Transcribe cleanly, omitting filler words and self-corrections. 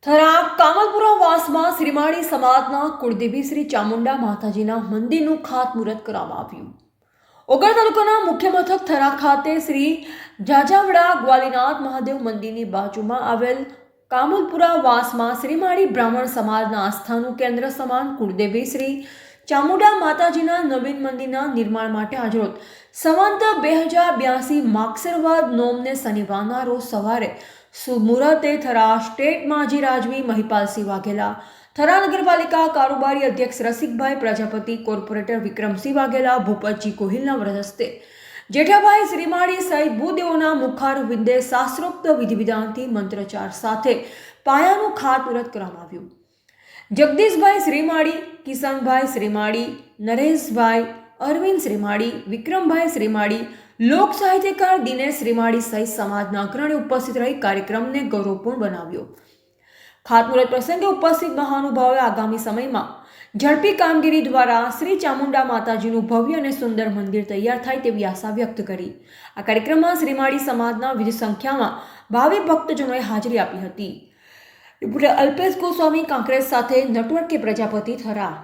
થરા કામલપુરા વાસમાં શ્રીમાળી સમાજના કુળદેવી શ્રી ચામુંડા માતાજીના મંદિરનું ખાતમુહૂર્ત કરવામાં આવ્યું. ઓગળ તાલુકાના મુખ્ય મથક થરા ખાતે શ્રી જાજાવડા ગ્વાલીનાથ મહાદેવ મંદિરની બાજુમાં આવેલ કામલપુરા વાસમાં શ્રીમાળી બ્રાહ્મણ સમાજના આસ્થાનું કેન્દ્ર સમાન કુળદેવી શ્રી ચામુંડા માતાજીના નવીન મંદિરના નિર્માણ માટે આજરોજ સંવંત 2082 માગસરવાદ નોમને શનિવારના રોજ સવારે સુમુહૂર્તે થરા સ્ટેટ માજી રાજવી મહિપાલસિંહ વાઘેલા, થરા નગરપાલિકા કારોબારી અધ્યક્ષ રસિકભાઈ પ્રજાપતિ, કોર્પોરેટર વિક્રમસિંહ વાઘેલા, ભૂપતજી ગોહિલના વરદ હસ્તે જેઠાભાઈ શ્રીમાળી સહિત ભૂદેવોના મુખારવિંદે શાસ્ત્રોક્ત વિધિવિધાનથી મંત્રોચ્ચાર સાથે પાયાનું ખાતમુહૂર્ત કરવામાં આવ્યું. જગદીશભાઈ શ્રીમાળી, કિશનભાઈ શ્રીમાળી, નરેશભાઈ, અરવિંદ શ્રીમાળી, વિક્રમભાઈ શ્રીમાળી, લોક સાહિત્યકાર દિનેશ શ્રીમાળી સહિત સમાજના અગ્રણી ઉપસ્થિત રહી કાર્યક્રમને ગૌરવપૂર્ણ બનાવ્યો. ખાતમુહૂર્ત પ્રસંગે ઉપસ્થિત મહાનુભાવોએ આગામી સમયમાં ઝડપી કામગીરી દ્વારા શ્રી ચામુંડા માતાજીનું ભવ્ય અને સુંદર મંદિર તૈયાર થાય તેવી આશા વ્યક્ત કરી. આ કાર્યક્રમમાં શ્રીમાળી સમાજના વિવિધ સંખ્યામાં ભાવિ ભક્તજનોએ હાજરી આપી હતી. રિપોર્ટર અલ્પેશ ગોસ્વામી કાંકરેજ સાથે નટવર કે પ્રજાપતિ, થરા.